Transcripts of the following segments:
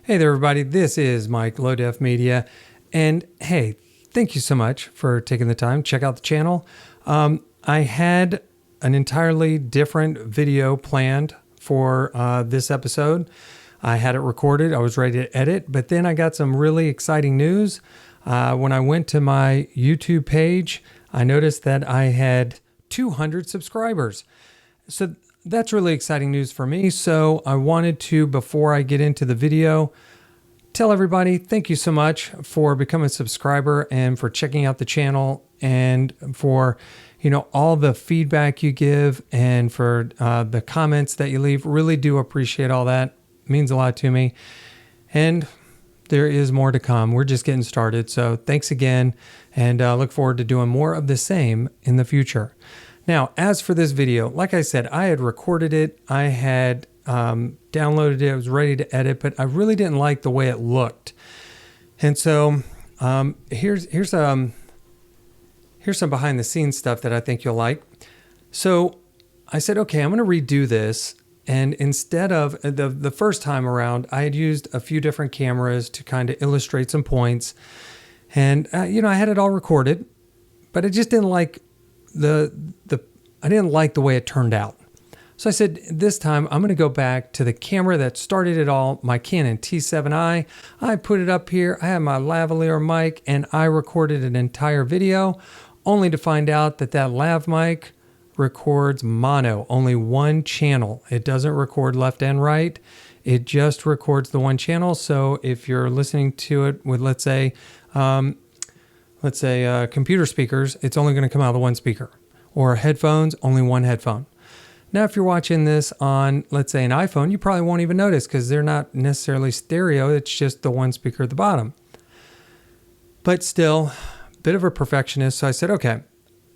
Hey there, everybody. This is Mike, Low Def Media. And hey, thank you so much for taking the time. Check out the channel. I had an entirely different video planned for this episode. I had it recorded. I was ready to edit, but then I got some really exciting news. When I went to my YouTube page, I noticed that I had 200 subscribers. So that's really exciting news for me. So I wanted to, before I get into the video, tell everybody thank you so much for becoming a subscriber and for checking out the channel and for, all the feedback you give and for the comments that you leave. Really do appreciate all that. It means a lot to me. And there is more to come. We're just getting started. So thanks again, and look forward to doing more of the same in the future. Now, as for this video, like I said, I had recorded it. I had downloaded it. I was ready to edit, but I really didn't like the way it looked. And so here's some behind the scenes stuff that I think you'll like. So I said, okay, I'm going to redo this. And instead of the first time around, I had used a few different cameras to kind of illustrate some points. And, I had it all recorded, but I just didn't like I didn't like the way it turned out. So I said, this time I'm going to go back to the camera that started it all, my Canon T7i. I put it up here. I had my lavalier mic and I recorded an entire video, only to find out that lav mic records mono, only one channel. It doesn't record left and right. It just records the one channel. So if you're listening to it with, let's say computer speakers, it's only going to come out of the one speaker, or headphones, only one headphone. Now, if you're watching this on, let's say, an iPhone, you probably won't even notice because they're not necessarily stereo. It's just the one speaker at the bottom. But still, a bit of a perfectionist. So I said, okay,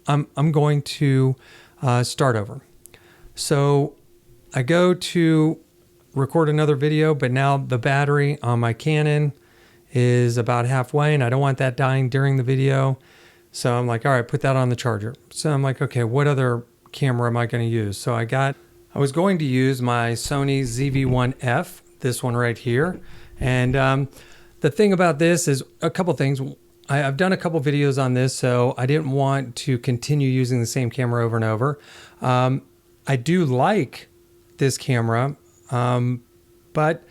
I'm going to start over. So I go to record another video, but now the battery on my Canon is about halfway and I don't want that dying during the video. So I'm like, all right, put that on the charger. So I'm like, okay, what other camera am I going to use? So I was going to use my Sony ZV-1F, this one right here. And the thing about this is a couple things. I've done a couple videos on this, so I didn't want to continue using the same camera over and over. I do like this camera, but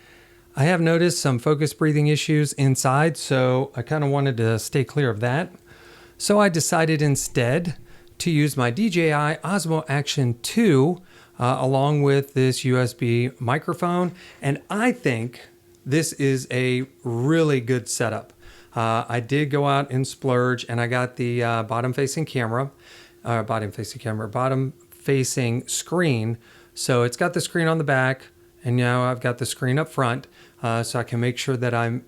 I have noticed some focus breathing issues inside, so I kind of wanted to stay clear of that. So I decided instead to use my DJI Osmo Action 2 along with this USB microphone, and I think this is a really good setup. I did go out and splurge, and I got the bottom-facing screen. So it's got the screen on the back, and now I've got the screen up front, so I can make sure that I'm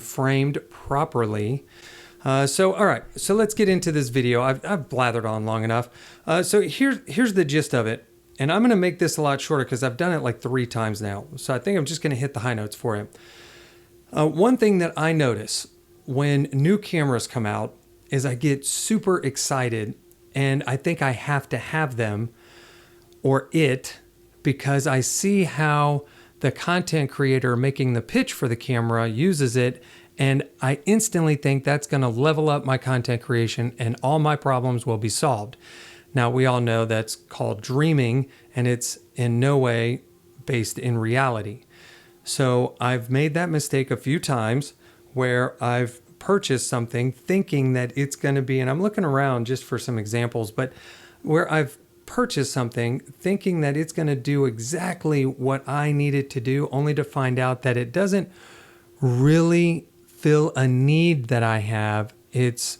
framed properly. So all right, so let's get into this video. I've blathered on long enough. So here's the gist of it, and I'm going to make this a lot shorter because I've done it like 3 times now. So I think I'm just going to hit the high notes for you. One thing that I notice when new cameras come out is I get super excited, and I think I have to have them or it because I see how the content creator making the pitch for the camera uses it, and I instantly think that's going to level up my content creation and all my problems will be solved. Now, we all know that's called dreaming, and it's in no way based in reality. So I've made that mistake a few times where I've purchased something thinking that it's going to be, and I'm looking around just for some examples, but where I've purchased something thinking that it's going to do exactly what I need it to do, only to find out that it doesn't really fill a need that I have. It's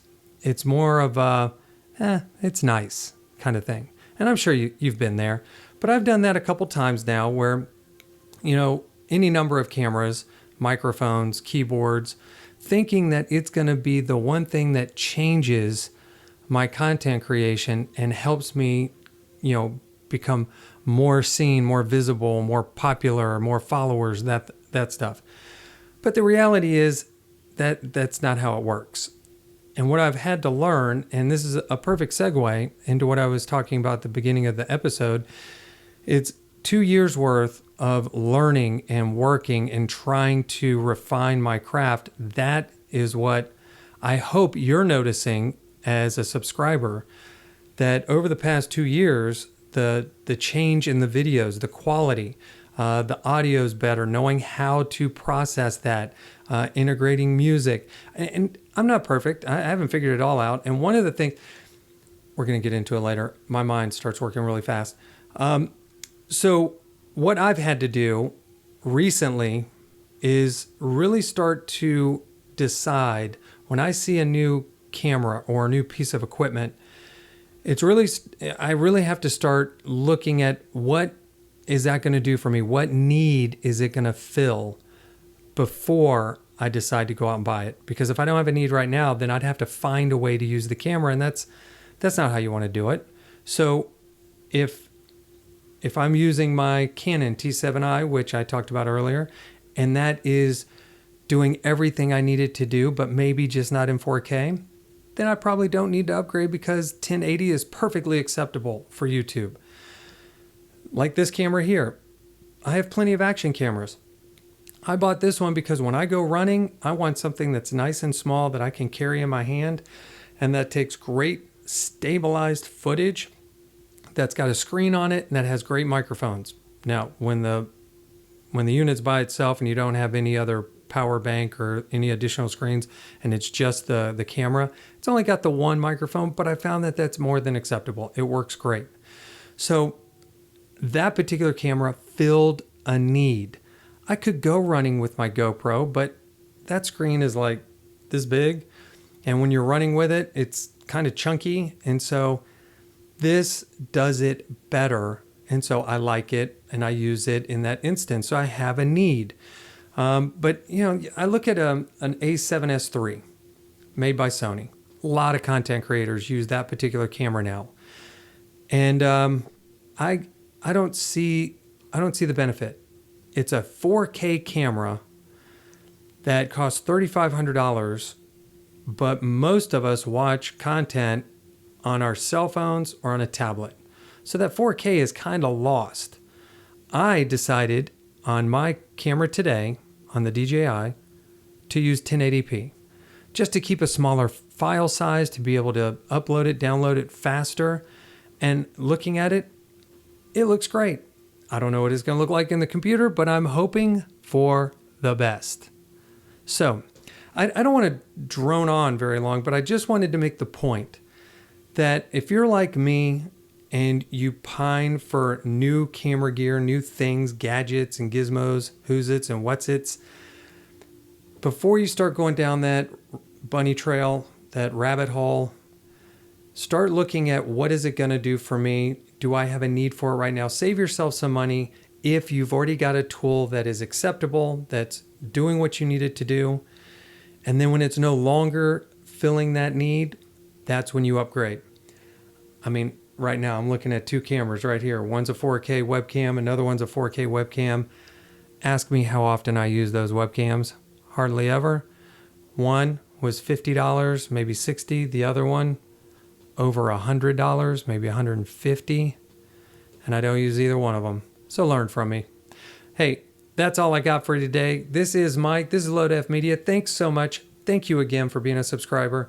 more of a, it's nice kind of thing. And I'm sure you've been there, but I've done that a couple times now where, any number of cameras, microphones, keyboards, thinking that it's going to be the one thing that changes my content creation and helps me, become more seen, more visible, more popular, more followers, that stuff. But the reality is that that's not how it works. And what I've had to learn, and this is a perfect segue into what I was talking about at the beginning of the episode, it's 2 years worth of learning and working and trying to refine my craft. That is what I hope you're noticing as a subscriber, that over the past 2 years, the change in the videos, the quality, the audio is better, knowing how to process that, integrating music. And I'm not perfect. I haven't figured it all out. And one of the things, we're going to get into it later, my mind starts working really fast. So what I've had to do recently is really start to decide when I see a new camera or a new piece of equipment, I really have to start looking at what is that going to do for me? What need is it going to fill before I decide to go out and buy it? Because if I don't have a need right now, then I'd have to find a way to use the camera, and that's not how you want to do it. So if I'm using my Canon T7i, which I talked about earlier, and that is doing everything I needed to do, but maybe just not in 4K, then I probably don't need to upgrade, because 1080 is perfectly acceptable for YouTube. Like this camera here, I have plenty of action cameras. I bought this one because when I go running, I want something that's nice and small that I can carry in my hand and that takes great stabilized footage, that's got a screen on it, and that has great microphones. Now, when the unit's by itself and you don't have any other power bank or any additional screens and it's just the camera, it's only got the one microphone, but I found that that's more than acceptable. It works great. So that particular camera filled a need. I could go running with my GoPro, but that screen is like this big, and when you're running with it, it's kind of chunky, and so this does it better, and so I like it and I use it in that instance. So I have a need. But I look at an A7S III made by Sony. A lot of content creators use that particular camera now, and I don't see the benefit. It's a 4K camera that costs $3,500, but most of us watch content on our cell phones or on a tablet. So that 4K is kind of lost. I decided on my camera today, on the DJI, to use 1080p, just to keep a smaller file size, to be able to upload it, download it faster. And looking at it, it looks great. I don't know what it's going to look like in the computer, but I'm hoping for the best. So I don't want to drone on very long, but I just wanted to make the point that if you're like me and you pine for new camera gear, new things, gadgets and gizmos, who's its and what's its, before you start going down that bunny trail, that rabbit hole, start looking at what is it going to do for me? Do I have a need for it right now? Save yourself some money if you've already got a tool that is acceptable, that's doing what you need it to do. And then when it's no longer filling that need, that's when you upgrade. I mean, right now I'm looking at two cameras right here. One's a 4K webcam, another one's a 4K webcam. Ask me how often I use those webcams. Hardly ever. One was $50, maybe $60. The other one, over $100, maybe $150. And I don't use either one of them. So learn from me. Hey, that's all I got for you today. This is Mike. This is LoadF Media. Thanks so much. Thank you again for being a subscriber.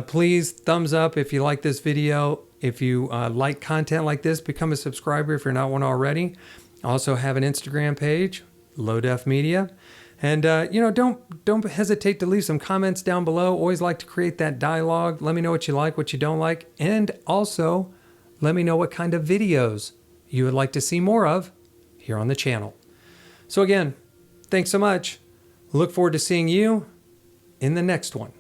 Please thumbs up if you like this video. If you like content like this, become a subscriber if you're not one already. I also have an Instagram page, LoadF Media. And, don't hesitate to leave some comments down below. Always like to create that dialogue. Let me know what you like, what you don't like. And also, let me know what kind of videos you would like to see more of here on the channel. So again, thanks so much. Look forward to seeing you in the next one.